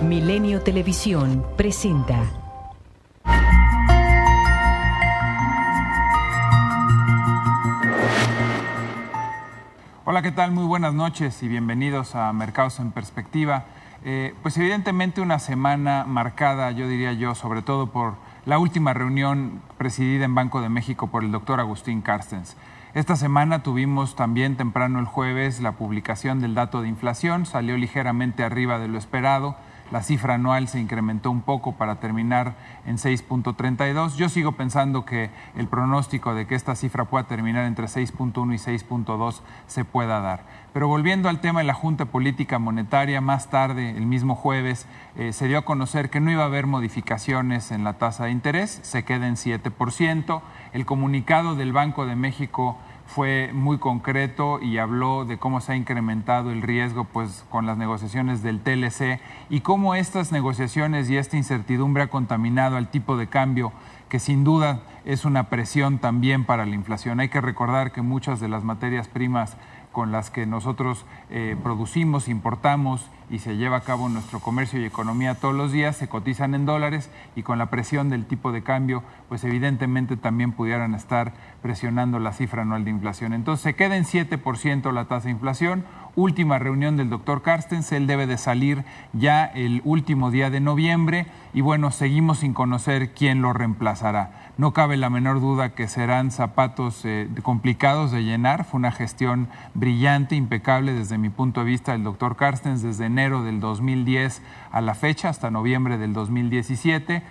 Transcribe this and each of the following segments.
Milenio Televisión presenta. Hola, ¿qué tal? Muy buenas noches y bienvenidos a Mercados en Perspectiva. Pues evidentemente una semana marcada, yo diría yo, sobre todo por la última reunión presidida en Banco de México por el doctor Agustín Carstens. Esta semana tuvimos también temprano el jueves la publicación del dato de inflación, salió ligeramente arriba de lo esperado. La cifra anual se incrementó un poco para terminar en 6.32. Yo sigo pensando que el pronóstico de que esta cifra pueda terminar entre 6.1 y 6.2 se pueda dar. Pero volviendo al tema de la Junta de Política Monetaria, más tarde, el mismo jueves, se dio a conocer que no iba a haber modificaciones en la tasa de interés, se queda en 7%. El comunicado del Banco de México fue muy concreto y habló de cómo se ha incrementado el riesgo pues, con las negociaciones del TLC y cómo estas negociaciones y esta incertidumbre ha contaminado al tipo de cambio, que sin duda es una presión también para la inflación. Hay que recordar que muchas de las materias primas con las que nosotros producimos, importamos y se lleva a cabo nuestro comercio y economía todos los días, se cotizan en dólares y con la presión del tipo de cambio, pues evidentemente también pudieran estar presionando la cifra anual de inflación. Entonces se queda en 7% la tasa de inflación. Última reunión del doctor Carstens, él debe de salir ya el último día de noviembre y bueno, seguimos sin conocer quién lo reemplazará. No cabe la menor duda que serán zapatos complicados de llenar. Fue una gestión brillante, impecable desde mi punto de vista del doctor Carstens desde enero del 2010 a la fecha, hasta noviembre del 2017.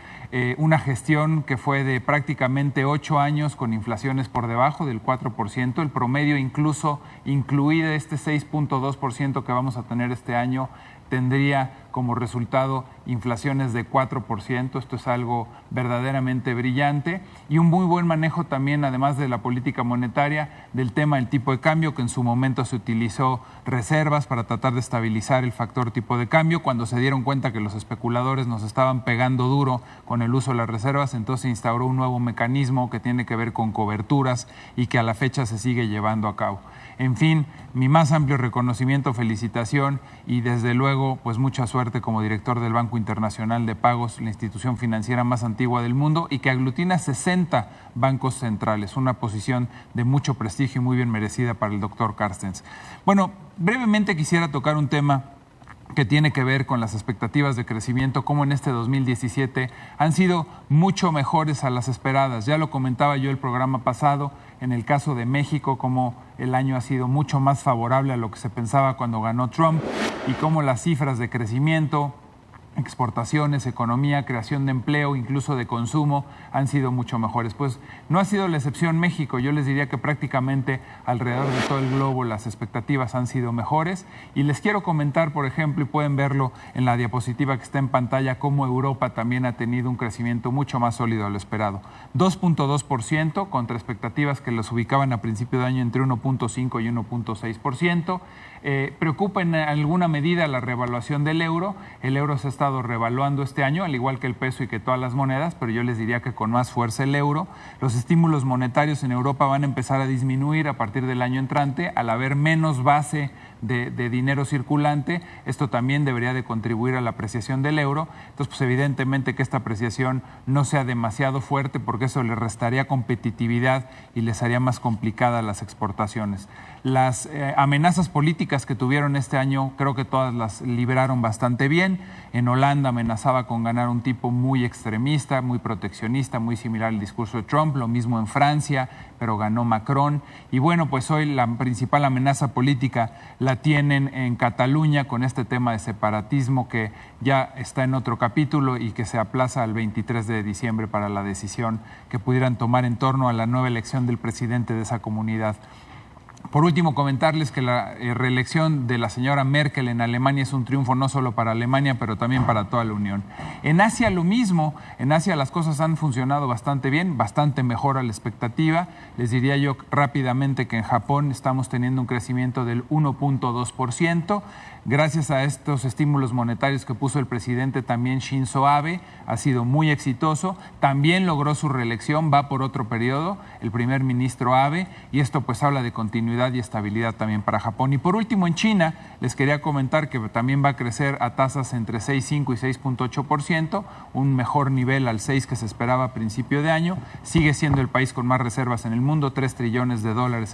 Una gestión que fue de prácticamente 8 años con inflaciones por debajo del 4%, el promedio incluso incluido este 6.2% que vamos a tener este año, tendría como resultado inflaciones de 4%, esto es algo verdaderamente brillante, y un muy buen manejo también, además de la política monetaria, del tema del tipo de cambio, que en su momento se utilizó reservas para tratar de estabilizar el factor tipo de cambio. Cuando se dieron cuenta que los especuladores nos estaban pegando duro con el uso de las reservas, entonces se instauró un nuevo mecanismo que tiene que ver con coberturas y que a la fecha se sigue llevando a cabo. En fin, mi más amplio reconocimiento, felicitación y desde luego pues mucha suerte como director del Banco Internacional de Pagos, la institución financiera más antigua del mundo y que aglutina 60 bancos centrales, una posición de mucho prestigio y muy bien merecida para el doctor Carstens. Bueno, brevemente quisiera tocar un tema que tiene que ver con las expectativas de crecimiento, como en este 2017 han sido mucho mejores a las esperadas. Ya lo comentaba yo el programa pasado, en el caso de México, como el año ha sido mucho más favorable a lo que se pensaba cuando ganó Trump y cómo las cifras de crecimiento, exportaciones, economía, creación de empleo, incluso de consumo, han sido mucho mejores. Pues no ha sido la excepción México. Yo les diría que prácticamente alrededor de todo el globo las expectativas han sido mejores. Y les quiero comentar, por ejemplo, y pueden verlo en la diapositiva que está en pantalla, cómo Europa también ha tenido un crecimiento mucho más sólido de lo esperado. 2.2% contra expectativas que los ubicaban a principio de año entre 1.5 y 1.6%. Preocupa en alguna medida la revaluación del euro. El euro se ha estado revaluando este año, al igual que el peso y que todas las monedas, pero yo les diría que con más fuerza el euro. Los estímulos monetarios en Europa van a empezar a disminuir a partir del año entrante, al haber menos base de dinero circulante. Esto también debería de contribuir a la apreciación del euro. Entonces, pues evidentemente que esta apreciación no sea demasiado fuerte porque eso le restaría competitividad y les haría más complicadas las exportaciones. Las amenazas políticas que tuvieron este año, creo que todas las libraron bastante bien. En Holanda amenazaba con ganar un tipo muy extremista, muy proteccionista, muy similar al discurso de Trump. Lo mismo en Francia, pero ganó Macron. Y bueno, pues hoy la principal amenaza política la tienen en Cataluña con este tema de separatismo que ya está en otro capítulo y que se aplaza al 23 de diciembre para la decisión que pudieran tomar en torno a la nueva elección del presidente de esa comunidad. Por último, comentarles que la reelección de la señora Merkel en Alemania es un triunfo no solo para Alemania, pero también para toda la Unión. En Asia lo mismo, en Asia las cosas han funcionado bastante bien, bastante mejor a la expectativa. Les diría yo rápidamente que en Japón estamos teniendo un crecimiento del 1.2%. Gracias a estos estímulos monetarios que puso el presidente también Shinzo Abe, ha sido muy exitoso. También logró su reelección, va por otro periodo, el primer ministro Abe, y esto pues habla de continuidad continuidad y estabilidad también para Japón. Y por último, en China, les quería comentar que también va a crecer a tasas entre 6.5 y 6.8%, un mejor nivel al 6 que se esperaba a principio de año. Sigue siendo el país con más reservas en el mundo, $3 trillones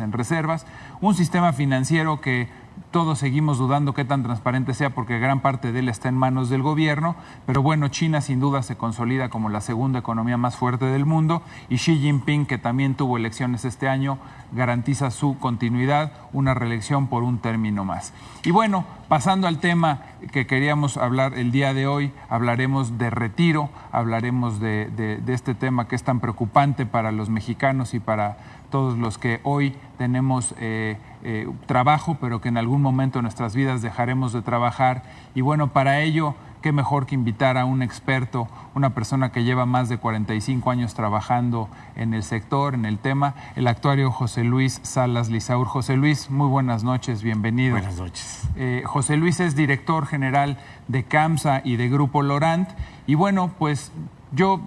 en reservas. Un sistema financiero que todos seguimos dudando qué tan transparente sea porque gran parte de él está en manos del gobierno, pero bueno, China sin duda se consolida como la segunda economía más fuerte del mundo y Xi Jinping, que también tuvo elecciones este año, garantiza su continuidad, una reelección por un término más. Y bueno, pasando al tema que queríamos hablar el día de hoy, hablaremos de retiro, hablaremos de este tema que es tan preocupante para los mexicanos y para todos los que hoy tenemos trabajo, pero que en algún momento de nuestras vidas dejaremos de trabajar. Y bueno, para ello, qué mejor que invitar a un experto, una persona que lleva más de 45 años trabajando en el sector, en el tema, el actuario José Luis Salas Lisaur. José Luis, muy buenas noches, bienvenido. Buenas noches. José Luis es director general de CAMSA y de Grupo Lorant. Y bueno, pues yo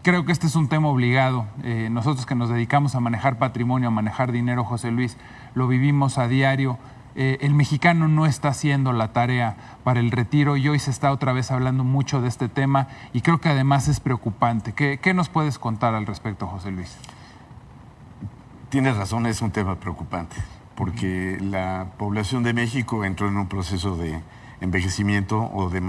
creo que este es un tema obligado. Nosotros que nos dedicamos a manejar patrimonio, a manejar dinero, José Luis, lo vivimos a diario. El mexicano no está haciendo la tarea para el retiro y hoy se está otra vez hablando mucho de este tema y creo que además es preocupante. ¿Qué nos puedes contar al respecto, José Luis? Tienes razón, es un tema preocupante porque la población de México entró en un proceso de envejecimiento o de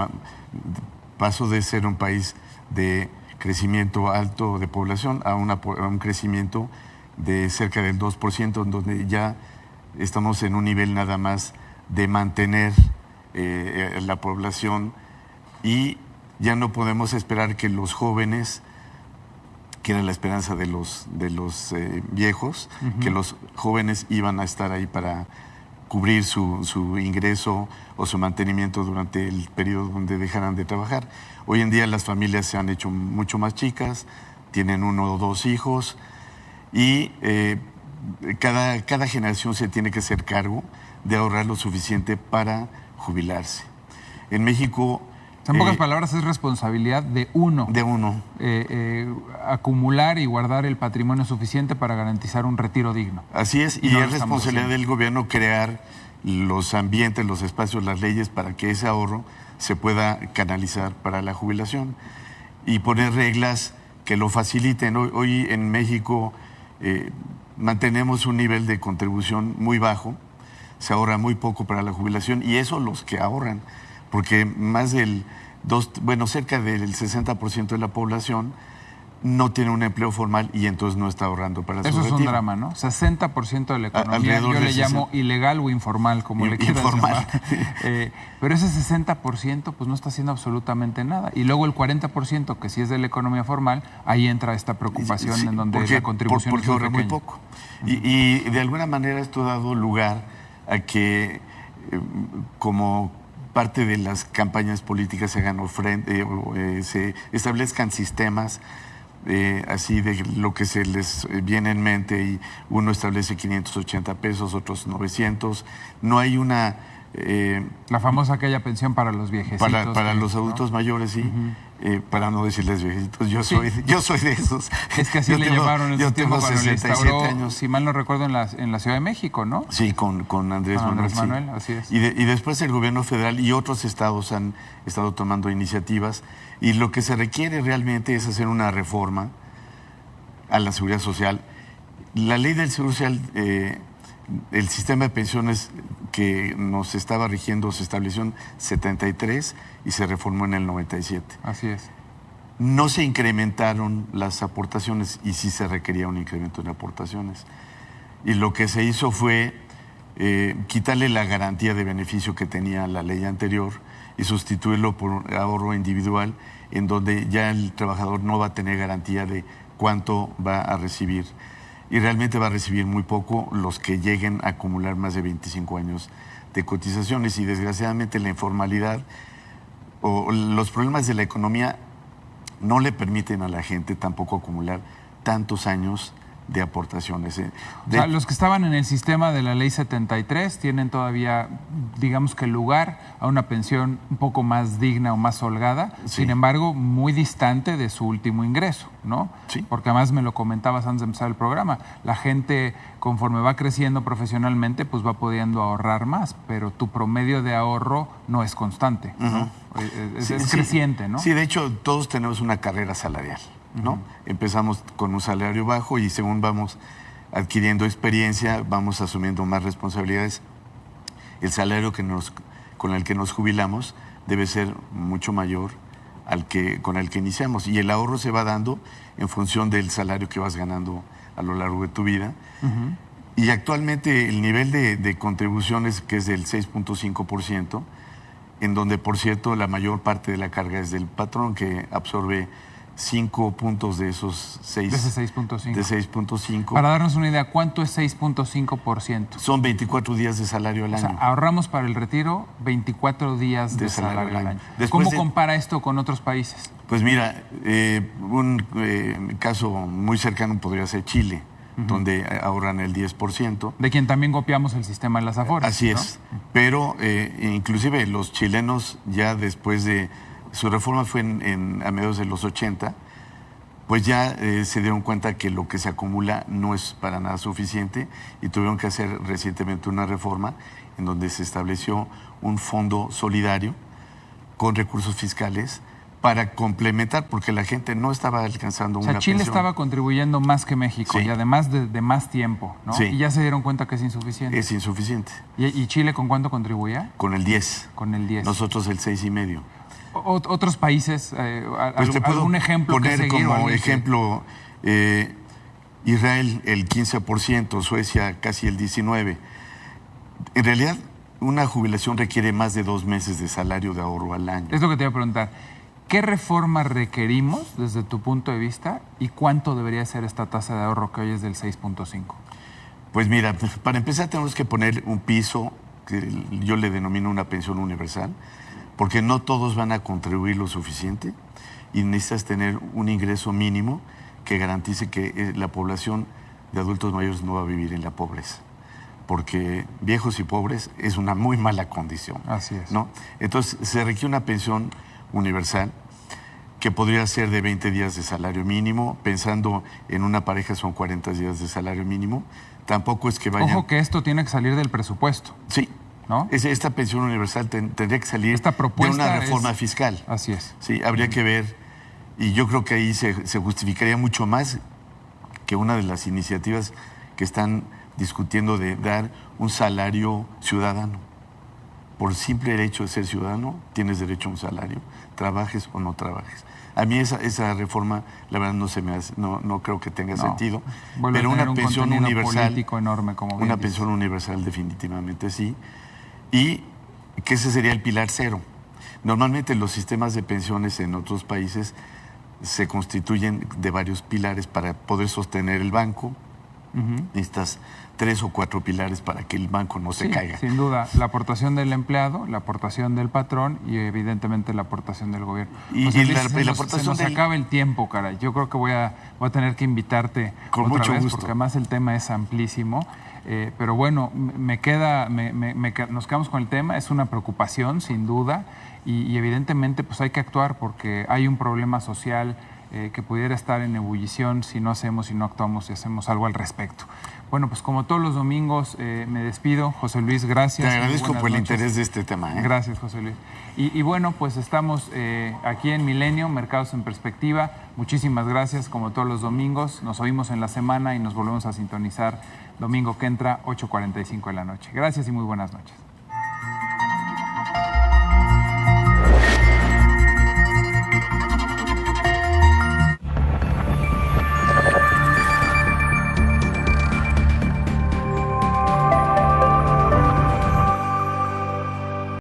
paso de ser un país de crecimiento alto de población a un crecimiento de cerca del 2%, en donde ya estamos en un nivel nada más de mantener la población y ya no podemos esperar que los jóvenes, que era la esperanza de los viejos, que los jóvenes iban a estar ahí para cubrir su ingreso o su mantenimiento durante el periodo donde dejaran de trabajar. Hoy en día las familias se han hecho mucho más chicas, tienen 1 o 2 hijos y cada generación se tiene que hacer cargo de ahorrar lo suficiente para jubilarse. En México... En pocas palabras, es responsabilidad de uno. De uno. Acumular y guardar el patrimonio suficiente para garantizar un retiro digno. Así es, y es responsabilidad del gobierno crear los ambientes, los espacios, las leyes para que ese ahorro se pueda canalizar para la jubilación y poner reglas que lo faciliten. Hoy en México mantenemos un nivel de contribución muy bajo, se ahorra muy poco para la jubilación y eso los que ahorran, porque cerca del 60% de la población no tiene un empleo formal y entonces no está ahorrando para su retiro. Eso es un drama, ¿no? 60% de la economía, yo le llamo ilegal o informal, como le quieras llamar. Pero ese 60% pues no está haciendo absolutamente nada. Y luego el 40%, que sí es de la economía formal, ahí entra esta preocupación en donde la contribución es muy poco. Y de alguna manera esto ha dado lugar a que como parte de las campañas políticas se hagan se establezcan sistemas así de lo que se les viene en mente y uno establece 580 pesos, otros 900. No hay una... la famosa aquella pensión para los viejecitos. Para los adultos mayores, sí. Para no decirles viejitos, yo soy de esos. Es que así le llamaron en yo ese tiempo tengo cuando 67 le instauró, años. si mal no recuerdo, en la Ciudad de México, ¿no? Sí, con Andrés Manuel. Andrés Manuel, así es. Y después el gobierno federal y otros estados han estado tomando iniciativas y lo que se requiere realmente es hacer una reforma a la seguridad social. La ley del seguro social, el sistema de pensiones que nos estaba rigiendo se estableció en 73 y se reformó en el 97. Así es. No se incrementaron las aportaciones y sí se requería un incremento en aportaciones. Y lo que se hizo fue quitarle la garantía de beneficio que tenía la ley anterior y sustituirlo por un ahorro individual en donde ya el trabajador no va a tener garantía de cuánto va a recibir. Y realmente va a recibir muy poco los que lleguen a acumular más de 25 años de cotizaciones. Y desgraciadamente la informalidad o los problemas de la economía no le permiten a la gente tampoco acumular tantos años de aportaciones. O sea, los que estaban en el sistema de la Ley 73 tienen todavía, digamos que lugar a una pensión un poco más digna o más holgada, Sí. sin embargo, muy distante de su último ingreso, ¿no? Sí. Porque además me lo comentabas antes de empezar el programa, la gente conforme va creciendo profesionalmente, pues va pudiendo ahorrar más, pero tu promedio de ahorro no es constante, ¿no? Es creciente, ¿no? Sí, de hecho, todos tenemos una carrera salarial, ¿no? Empezamos con un salario bajo y según vamos adquiriendo experiencia, vamos asumiendo más responsabilidades. El salario con el que nos jubilamos debe ser mucho mayor con el que iniciamos. Y el ahorro se va dando en función del salario que vas ganando a lo largo de tu vida. Y actualmente el nivel de contribuciones, que es del 6.5%, en donde, por cierto, la mayor parte de la carga es del patrón, que absorbe 5 puntos de esos 6. De ese 6.5. De 6.5. Para darnos una idea, ¿cuánto es 6.5%? Son 24 días de salario al O año. sea, ahorramos para el retiro 24 días de salario al año. Después ¿Cómo compara esto con otros países? Pues mira, un caso muy cercano podría ser Chile, donde ahorran el 10%. De quien también copiamos el sistema de las Afores. Así ¿no? es, pero inclusive los chilenos ya después de... Su reforma fue a mediados de los 80, pues ya se dieron cuenta que lo que se acumula no es para nada suficiente y tuvieron que hacer recientemente una reforma en donde se estableció un fondo solidario con recursos fiscales para complementar, porque la gente no estaba alcanzando una Chile pensión. estaba contribuyendo más que México Sí. y además de más tiempo, ¿no? Sí. Y ya se dieron cuenta que es insuficiente. Es insuficiente, ¿Y Chile con cuánto contribuía? con el 10. Con el 10. Nosotros el 6,5. Otros países, Pues te puedo algún ejemplo que poner seguir. como ejemplo Israel el 15%, Suecia casi el 19%. En realidad, una jubilación requiere más de 2 meses de salario de ahorro al año. Es lo que te iba a preguntar. ¿Qué reforma requerimos desde tu punto de vista y cuánto debería ser esta tasa de ahorro que hoy es del 6.5? Pues mira, para empezar tenemos que poner un piso, que yo le denomino una pensión universal, porque no todos van a contribuir lo suficiente y necesitas tener un ingreso mínimo que garantice que la población de adultos mayores no va a vivir en la pobreza, porque viejos y pobres es una muy mala condición. Así es. ¿No? Entonces se requiere una pensión universal que podría ser de 20 días de salario mínimo, pensando en una pareja son 40 días de salario mínimo. Tampoco es que vayan... Ojo que esto tiene que salir del presupuesto. Sí. ¿No? Esta pensión universal tendría que salir Esta de propuesta una reforma fiscal. Así es. Sí, habría que ver, y yo creo que ahí se justificaría mucho más que una de las iniciativas que están discutiendo de dar un salario ciudadano. Por simple hecho de ser ciudadano, tienes derecho a un salario, trabajes o no trabajes. A mí esa reforma, la verdad, no se me hace, no creo que tenga sentido. Vuelve Pero a tener una un pensión contenido universal, político enorme, como bien una dices. pensión universal definitivamente sí. Y que ese sería el pilar cero. Normalmente los sistemas de pensiones en otros países se constituyen de varios pilares para poder sostener el banco. Necesitas 3 o 4 pilares para que el banco no se caiga. Sin duda, la aportación del empleado, la aportación del patrón y evidentemente la aportación del gobierno. Y José Luis, la se aportación nos del... acaba el tiempo, caray. Yo creo que voy a tener que invitarte Con otra mucho vez, gusto. porque además el tema es amplísimo. Pero bueno, nos quedamos con el tema, es una preocupación, sin duda, y evidentemente pues hay que actuar porque hay un problema social que pudiera estar en ebullición si no actuamos y hacemos algo al respecto. Bueno, pues como todos los domingos me despido. José Luis, gracias. Te agradezco Buenas por el noches. interés de este tema. Gracias, José Luis. Y bueno, pues estamos aquí en Milenio, Mercados en Perspectiva. Muchísimas gracias, como todos los domingos. Nos oímos en la semana y nos volvemos a sintonizar domingo que entra, 8:45 de la noche. Gracias y muy buenas noches.